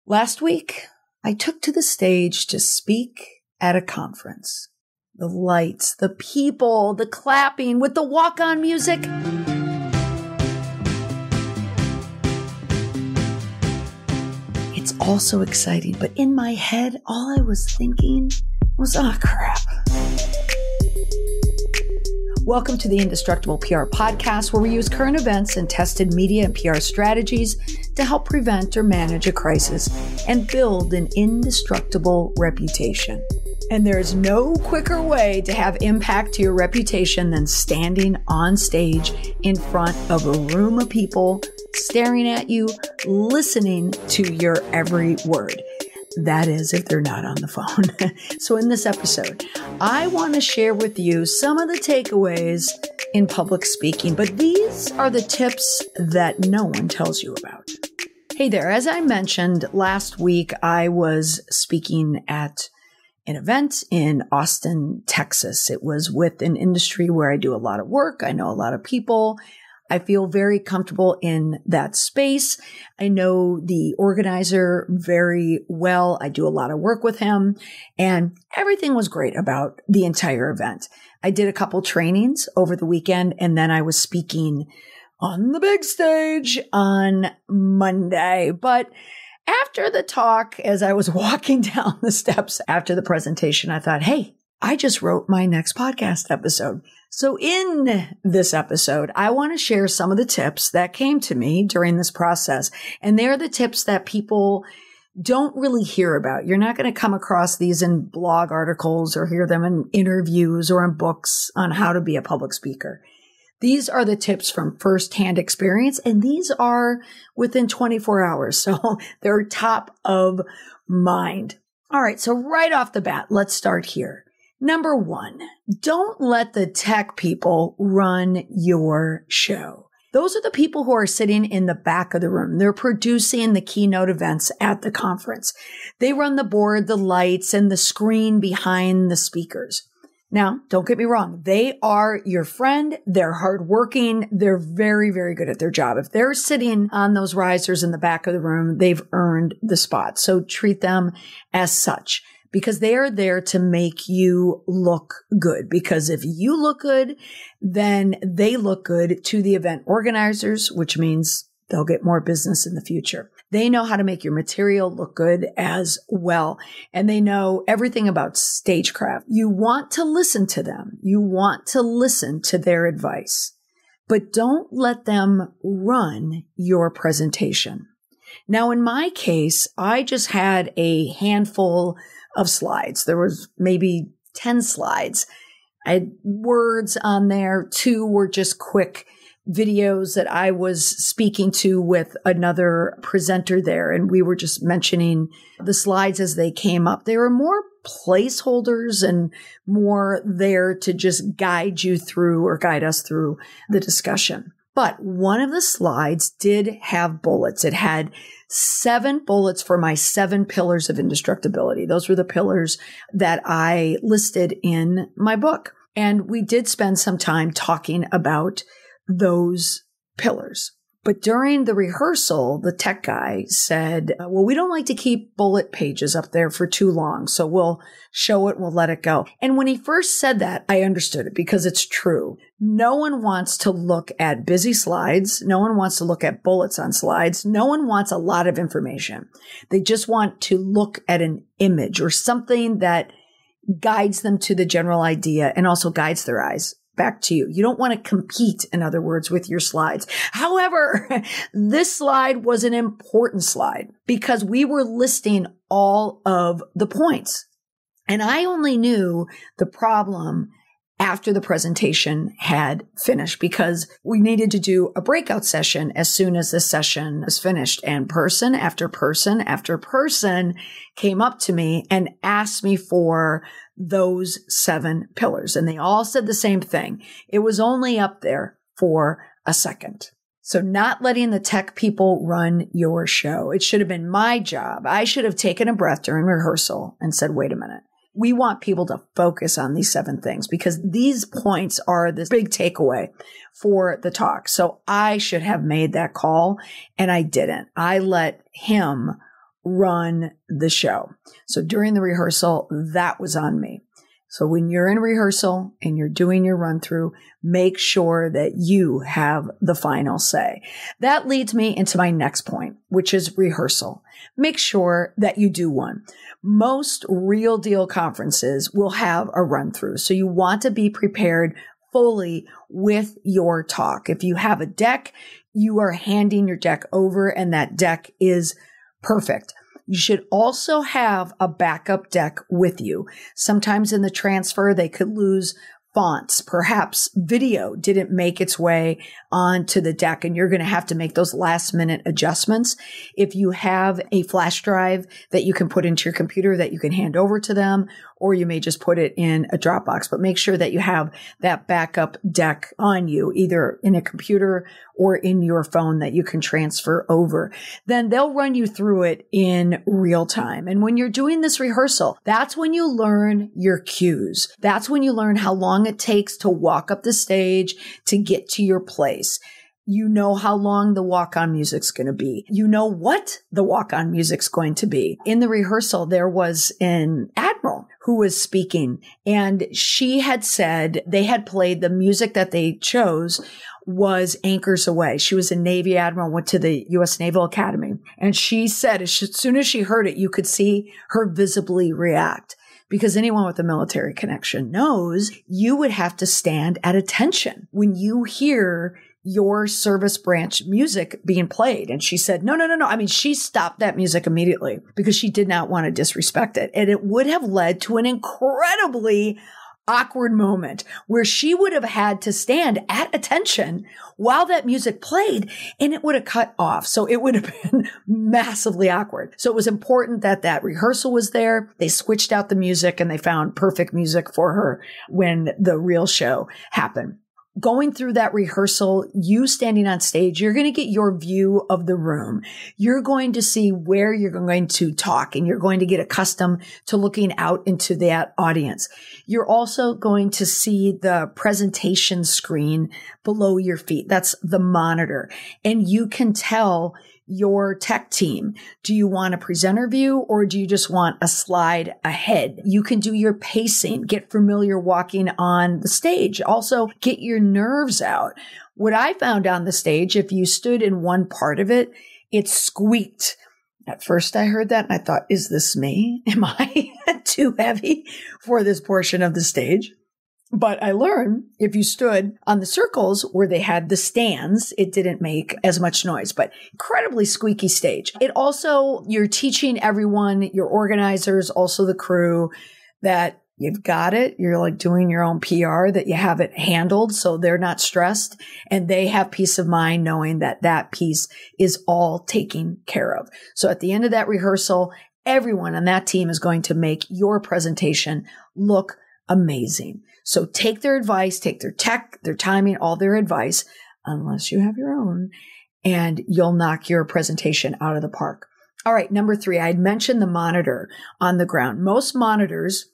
Last week, I took to the stage to speak at a conference. The lights, the people, the clapping with the walk-on music. It's all so exciting, but in my head, all I was thinking was, oh crap. Welcome to the Indestructible PR podcast, where we use current events and tested media and PR strategies to help prevent or manage a crisis and build an indestructible reputation. And there's no quicker way to have impact to your reputation than standing on stage in front of a room of people, staring at you, listening to your every word. That is, if they're not on the phone. So in this episode, I want to share with you some of the takeaways in public speaking, but these are the tips that no one tells you about. Hey there, as I mentioned last week, I was speaking at an event in Austin, Texas. It was with an industry where I do a lot of work. I know a lot of people. I feel very comfortable in that space. I know the organizer very well. I do a lot of work with him, and everything was great about the entire event. I did a couple trainings over the weekend, and then I was speaking on the big stage on Monday. But after the talk, as I was walking down the steps after the presentation, I thought, hey, I just wrote my next podcast episode. So in this episode, I want to share some of the tips that came to me during this process. And they're the tips that people don't really hear about. You're not going to come across these in blog articles or hear them in interviews or in books on how to be a public speaker. These are the tips from firsthand experience, and these are within 24 hours. So they're top of mind. All right. So right off the bat, let's start here. Number one, don't let the tech people run your show. Those are the people who are sitting in the back of the room. They're producing the keynote events at the conference. They run the board, the lights, and the screen behind the speakers. Now, don't get me wrong. They are your friend. They're hardworking. They're very, very good at their job. If they're sitting on those risers in the back of the room, they've earned the spot. So treat them as such, because they are there to make you look good. Because if you look good, then they look good to the event organizers, which means they'll get more business in the future. They know how to make your material look good as well. And they know everything about stagecraft. You want to listen to them. You want to listen to their advice, but don't let them run your presentation. Now, in my case, I just had a handful of slides. There was maybe 10 slides. I had words on there. 2 were just quick videos that I was speaking to with another presenter there. And we were just mentioning the slides as they came up. They were more placeholders and more there to just guide you through or guide us through the discussion. But one of the slides did have bullets. It had 7 bullets for my 7 pillars of indestructibility. Those were the pillars that I listed in my book. And we did spend some time talking about those pillars. But during the rehearsal, the tech guy said, well, we don't like to keep bullet pages up there for too long. So we'll show it, we'll let it go. And when he first said that, I understood it because it's true. No one wants to look at busy slides. No one wants to look at bullets on slides. No one wants a lot of information. They just want to look at an image or something that guides them to the general idea and also guides their eyes back to you. You don't want to compete, in other words, with your slides. However, this slide was an important slide because we were listing all of the points. And I only knew the problem after the presentation had finished because we needed to do a breakout session as soon as the session was finished. And person after person after person came up to me and asked me for those 7 pillars. And they all said the same thing. It was only up there for a second. So not letting the tech people run your show. It should have been my job. I should have taken a breath during rehearsal and said, wait a minute. We want people to focus on these 7 things because these points are the big takeaway for the talk. So I should have made that call and I didn't. I let him run the show. So during the rehearsal, that was on me. So when you're in rehearsal and you're doing your run through, make sure that you have the final say. That leads me into my next point, which is rehearsal. Make sure that you do one. Most real deal conferences will have a run through. So you want to be prepared fully with your talk. If you have a deck, you are handing your deck over and that deck is perfect. You should also have a backup deck with you. Sometimes in the transfer, they could lose fonts. Perhaps video didn't make its way onto the deck and you're going to have to make those last minute adjustments. If you have a flash drive that you can put into your computer that you can hand over to them, or you may just put it in a Dropbox, but make sure that you have that backup deck on you, either in a computer or in your phone that you can transfer over. Then they'll run you through it in real time. And when you're doing this rehearsal, that's when you learn your cues. That's when you learn how long it takes to walk up the stage to get to your place. You know how long the walk-on music's going to be. You know what the walk-on music's going to be. In the rehearsal, there was an admiral who was speaking, and she had said they had played the music that they chose was Anchors Away. She was a Navy admiral, went to the U.S. Naval Academy. And she said as soon as she heard it, you could see her visibly react. Because anyone with a military connection knows you would have to stand at attention when you hear your service branch music being played. And she said, no. I mean, she stopped that music immediately because she did not want to disrespect it. And it would have led to an incredibly awkward moment where she would have had to stand at attention while that music played and it would have cut off. So it would have been massively awkward. So it was important that that rehearsal was there. They switched out the music and they found perfect music for her when the real show happened. Going through that rehearsal, you standing on stage, you're going to get your view of the room. You're going to see where you're going to talk and you're going to get accustomed to looking out into that audience. You're also going to see the presentation screen below your feet. That's the monitor. And you can tell your tech team. Do you want a presenter view or do you just want a slide ahead? You can do your pacing, get familiar walking on the stage. Also, get your nerves out. What I found on the stage, if you stood in one part of it, it squeaked. At first I heard that and I thought, is this me? Am I too heavy for this portion of the stage? But I learned if you stood on the circles where they had the stands, it didn't make as much noise, but incredibly squeaky stage. It also, you're teaching everyone, your organizers, also the crew, that you've got it. You're like doing your own PR, that you have it handled so they're not stressed and they have peace of mind knowing that that piece is all taken care of. So at the end of that rehearsal, everyone on that team is going to make your presentation look amazing. So take their advice, take their tech, their timing, all their advice, unless you have your own, and you'll knock your presentation out of the park. All right, number 3, I had mentioned the monitor on the ground. Most monitors,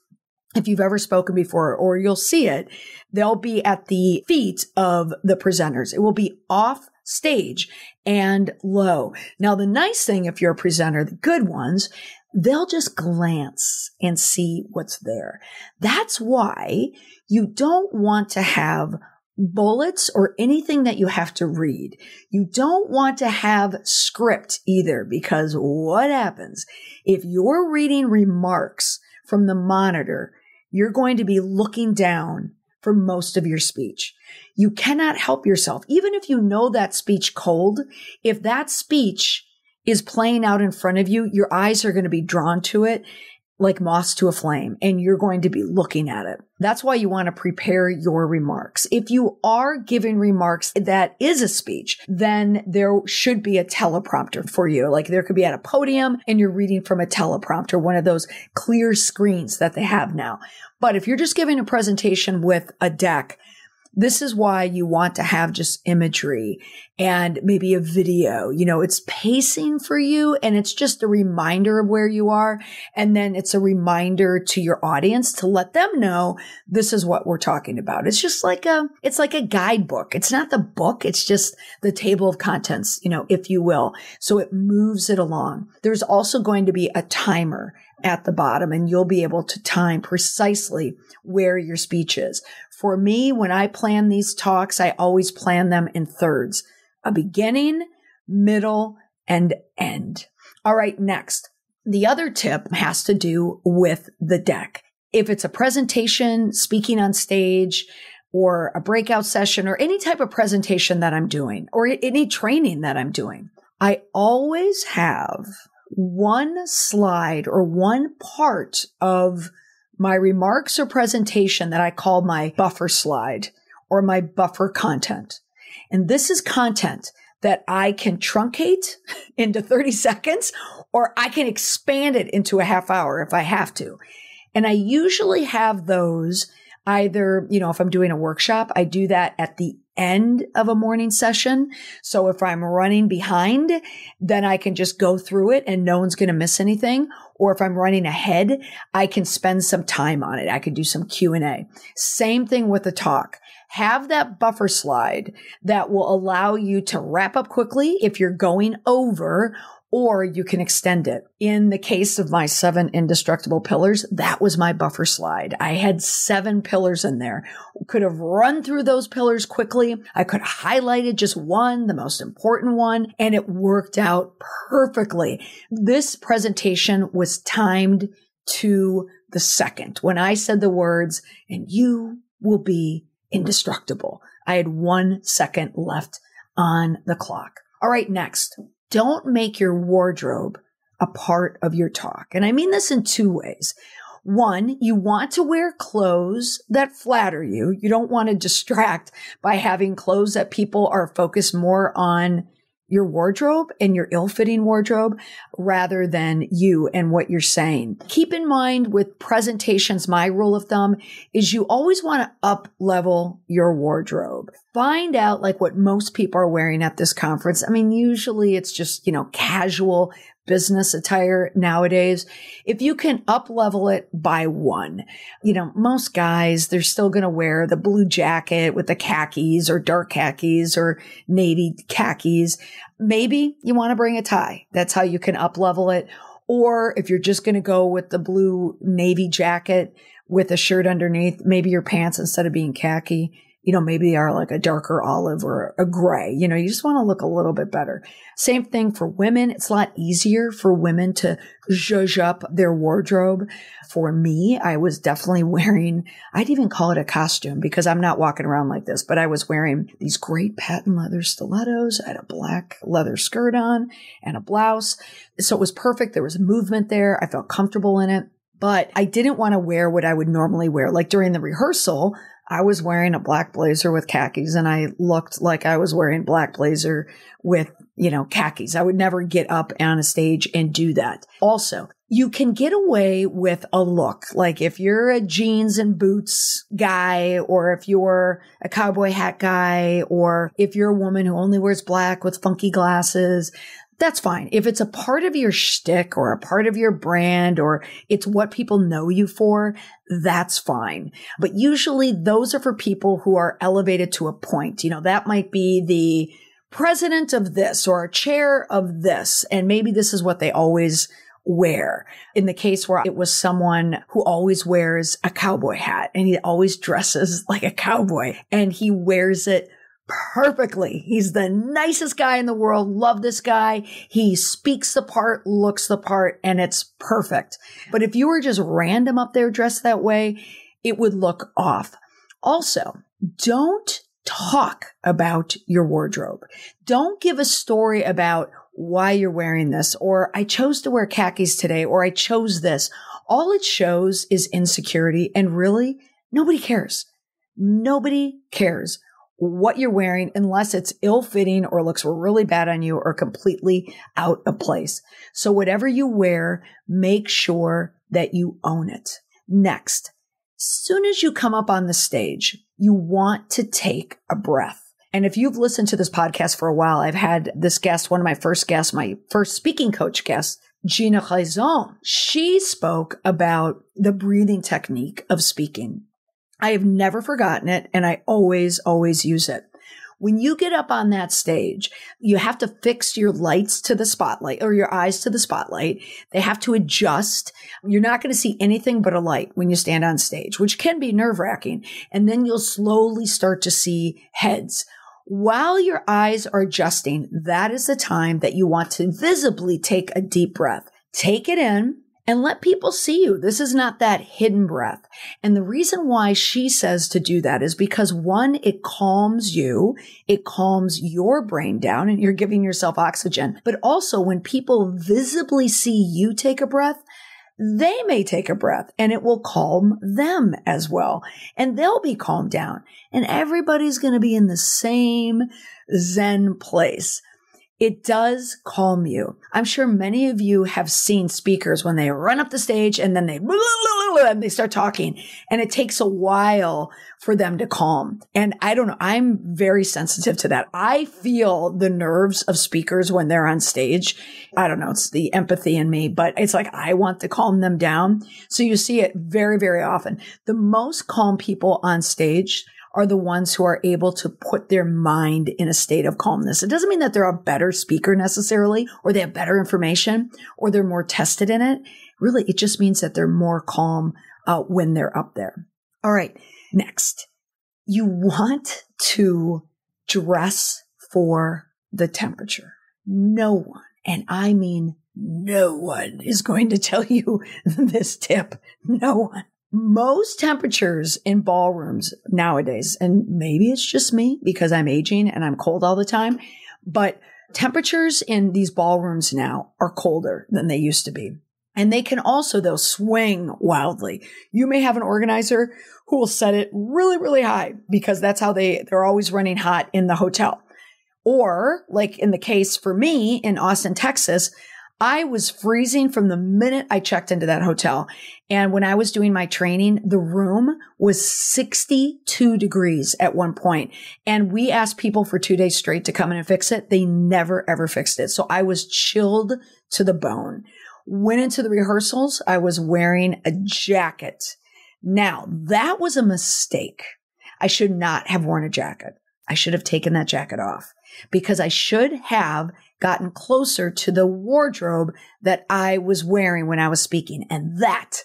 if you've ever spoken before, or you'll see it, they'll be at the feet of the presenters. It will be off stage and low. Now, the nice thing, if you're a presenter, the good ones, they'll just glance and see what's there. That's why you don't want to have bullets or anything that you have to read. You don't want to have script either, because what happens if you're reading remarks from the monitor, you're going to be looking down for most of your speech. You cannot help yourself. Even if you know that speech cold, if that speech is playing out in front of you, your eyes are going to be drawn to it like moths to a flame, and you're going to be looking at it. That's why you want to prepare your remarks. If you are giving remarks that is a speech, then there should be a teleprompter for you. Like there could be at a podium and you're reading from a teleprompter, one of those clear screens that they have now. But if you're just giving a presentation with a deck, This is why you want to have just imagery and maybe a video. It's pacing for you and it's just a reminder of where you are. And then it's a reminder to your audience to let them know this is what we're talking about. It's just like it's like a guidebook. It's not the book. It's just the table of contents, if you will. So it moves it along. There's also going to be a timer at the bottom and you'll be able to time precisely where your speech is. For me, when I plan these talks, I always plan them in thirds, a beginning, middle, and end. All right, next. The other tip has to do with the deck. If it's a presentation, speaking on stage, or a breakout session, or any type of presentation that I'm doing, or any training that I'm doing, I always have one slide or one part of my remarks or presentation that I call my buffer slide or my buffer content. And this is content that I can truncate into 30 seconds, or I can expand it into a half hour if I have to. And I usually have those either, if I'm doing a workshop, I do that at the end of a morning session. So if I'm running behind, then I can just go through it and no one's going to miss anything. Or if I'm running ahead, I can spend some time on it. I could do some Q&A. Same thing with the talk. Have that buffer slide that will allow you to wrap up quickly if you're going over, or you can extend it. In the case of my 7 indestructible pillars, that was my buffer slide. I had 7 pillars in there. Could have run through those pillars quickly. I could have highlighted just one, the most important one, and it worked out perfectly. This presentation was timed to the second. When I said the words, and you will be indestructible, I had 1 second left on the clock. All right, next. Don't make your wardrobe a part of your talk. And I mean this in 2 ways. One, you want to wear clothes that flatter you. You don't want to distract by having clothes that people are focused more on your wardrobe and your ill-fitting wardrobe rather than you and what you're saying. Keep in mind with presentations, my rule of thumb is you always want to up-level your wardrobe. Find out like what most people are wearing at this conference. I mean, usually it's just, casual business attire nowadays. If you can up-level it by 1, most guys, they're still going to wear the blue jacket with the khakis or dark khakis or navy khakis. Maybe you want to bring a tie. That's how you can up-level it. Or if you're just going to go with the blue navy jacket with a shirt underneath, maybe your pants, instead of being khaki, maybe they are like a darker olive or a gray. You just want to look a little bit better. Same thing for women. It's a lot easier for women to zhuzh up their wardrobe. For me, I was definitely wearing, I'd even call it a costume because I'm not walking around like this, but I was wearing these great patent leather stilettos. I had a black leather skirt on and a blouse. So it was perfect. There was movement there. I felt comfortable in it, but I didn't want to wear what I would normally wear. Like during the rehearsal, I was wearing a black blazer with khakis and I looked like I was wearing black blazer with, khakis. I would never get up on a stage and do that. Also, you can get away with a look. Like if you're a jeans and boots guy, or if you're a cowboy hat guy, or if you're a woman who only wears black with funky glasses, that's fine. If it's a part of your shtick or a part of your brand or it's what people know you for, that's fine. But usually those are for people who are elevated to a point. That might be the president of this or a chair of this. And maybe this is what they always wear. In the case where it was someone who always wears a cowboy hat and he always dresses like a cowboy and he wears it perfectly. He's the nicest guy in the world. Love this guy. He speaks the part, looks the part, and it's perfect. But if you were just random up there dressed that way, it would look off. Also, don't talk about your wardrobe. Don't give a story about why you're wearing this, or I chose to wear khakis today, or I chose this. All it shows is insecurity, and really, nobody cares. Nobody cares what you're wearing unless it's ill-fitting or looks really bad on you or completely out of place. So whatever you wear, make sure that you own it. Next, soon as you come up on the stage, you want to take a breath. And if you've listened to this podcast for a while, I've had this guest, one of my first guests, my first speaking coach guest, Gina Raison. She spoke about the breathing technique of speaking. I have never forgotten it, and I always use it. When you get up on that stage, you have to fix your lights to the spotlight or your eyes to the spotlight. They have to adjust. You're not going to see anything but a light when you stand on stage, which can be nerve-wracking. And then you'll slowly start to see heads. While your eyes are adjusting, that is the time that you want to visibly take a deep breath. Take it in. And let people see you. This is not that hidden breath. And the reason why she says to do that is because, one, it calms you. It calms your brain down and you're giving yourself oxygen. But also when people visibly see you take a breath, they may take a breath and it will calm them as well. And they'll be calmed down. And everybody's going to be in the same Zen place. It does calm you. I'm sure many of you have seen speakers when they run up the stage and then they start talking, and it takes a while for them to calm. And I don't know, I'm very sensitive to that. I feel the nerves of speakers when they're on stage. I don't know, it's the empathy in me, but it's like I want to calm them down. So you see it very, very often. The most calm people on stage are the ones who are able to put their mind in a state of calmness. It doesn't mean that they're a better speaker necessarily, or they have better information, or they're more tested in it. Really, it just means that they're more calm when they're up there. All right, next. You want to dress for the temperature. No one, and I mean no one, is going to tell you this tip. No one. Most temperatures in ballrooms nowadays, and maybe it's just me because I'm aging and I'm cold all the time, but temperatures in these ballrooms now are colder than they used to be. And they can also, though, swing wildly. You may have an organizer who will set it really, really high because that's how they're always running hot in the hotel. Or like in the case for me in Austin, Texas, I was freezing from the minute I checked into that hotel. And when I was doing my training, the room was 62 degrees at one point. And we asked people for 2 days straight to come in and fix it. They never, ever fixed it. So I was chilled to the bone. Went into the rehearsals. I was wearing a jacket. Now, that was a mistake. I should not have worn a jacket. I should have taken that jacket off because I should have gotten closer to the wardrobe that I was wearing when I was speaking. And that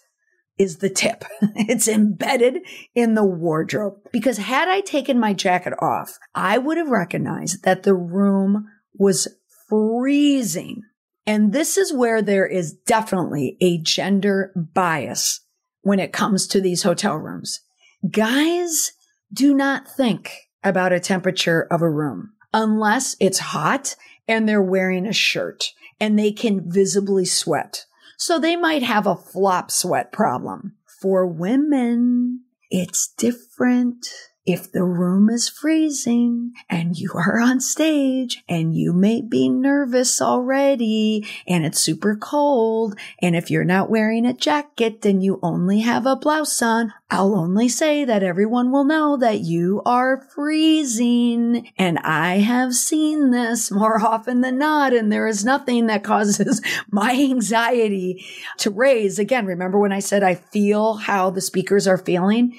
is the tip. It's embedded in the wardrobe. Because had I taken my jacket off, I would have recognized that the room was freezing. And this is where there is definitely a gender bias when it comes to these hotel rooms. Guys do not think about a temperature of a room unless it's hot and they're wearing a shirt and they can visibly sweat. So they might have a flop sweat problem. For women, it's different. If the room is freezing and you are on stage and you may be nervous already and it's super cold, and if you're not wearing a jacket and you only have a blouse on, I'll only say that everyone will know that you are freezing. And I have seen this more often than not, and there is nothing that causes my anxiety to raise. Again, remember when I said I feel how the speakers are feeling?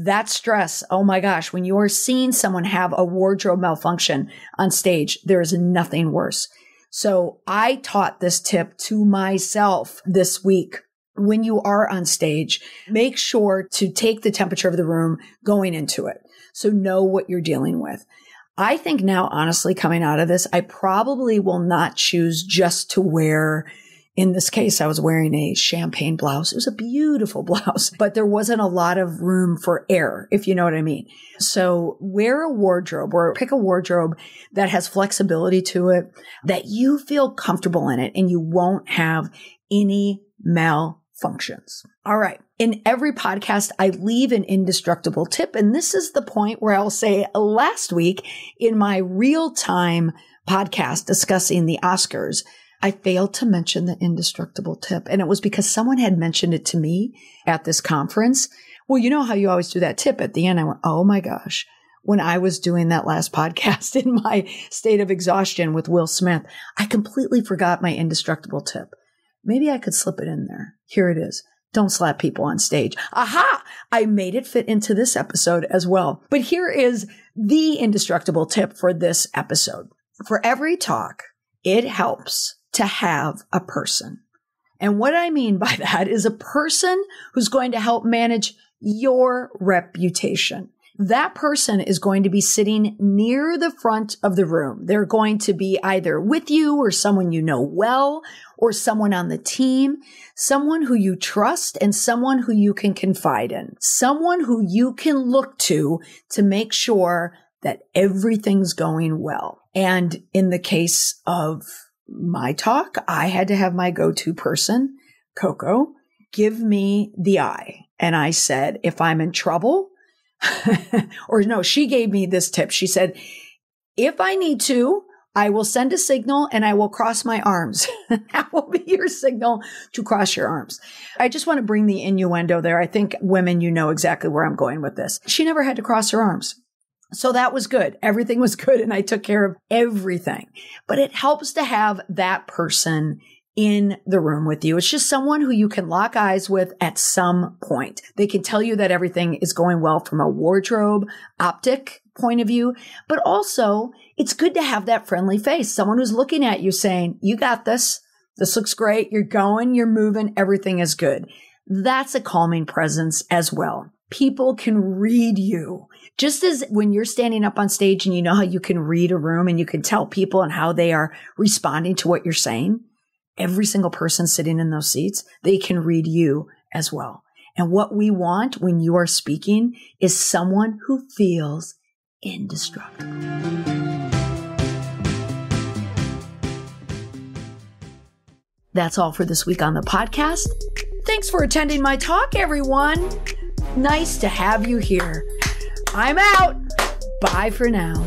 That stress, oh my gosh, when you are seeing someone have a wardrobe malfunction on stage, there is nothing worse. So I taught this tip to myself this week. When you are on stage, make sure to take the temperature of the room going into it. So know what you're dealing with. I think now, honestly, coming out of this, I probably will not choose just to wear. In this case, I was wearing a champagne blouse. It was a beautiful blouse, but there wasn't a lot of room for air, if you know what I mean. So wear a wardrobe or pick a wardrobe that has flexibility to it, that you feel comfortable in it, and you won't have any malfunctions. All right. In every podcast, I leave an indestructible tip. And this is the point where I'll say last week in my real-time podcast discussing the Oscars, I failed to mention the indestructible tip. And it was because someone had mentioned it to me at this conference Well, you know how you always do that tip at the end? I went, oh my gosh. When I was doing that last podcast in my state of exhaustion with Will Smith, I completely forgot my indestructible tip. Maybe I could slip it in there. Here it is. Don't slap people on stage. Aha! I made it fit into this episode as well. But here is the indestructible tip for this episode. For every talk, it helps to have a person. And what I mean by that is a person who's going to help manage your reputation. That person is going to be sitting near the front of the room. They're going to be either with you or someone you know well, or someone on the team, someone who you trust and someone who you can confide in, someone who you can look to make sure that everything's going well. And in the case of my talk, I had to have my go-to person, Coco, give me the eye. And I said, if I'm in trouble, or no, she gave me this tip. She said, if I need to, I will send a signal and I will cross my arms. That will be your signal to cross your arms. I just want to bring the innuendo there. I think women, you know exactly where I'm going with this. She never had to cross her arms. So that was good. Everything was good and I took care of everything. But it helps to have that person in the room with you. It's just someone who you can lock eyes with at some point. They can tell you that everything is going well from a wardrobe, optic point of view, but also it's good to have that friendly face, someone who's looking at you saying, you got this. This looks great. You're going, you're moving. Everything is good. That's a calming presence as well. People can read you. Just as when you're standing up on stage and you know how you can read a room and you can tell people and how they are responding to what you're saying, every single person sitting in those seats, they can read you as well. And what we want when you are speaking is someone who feels indestructible. That's all for this week on the podcast. Thanks for attending my talk, everyone. Nice to have you here. I'm out. Bye for now.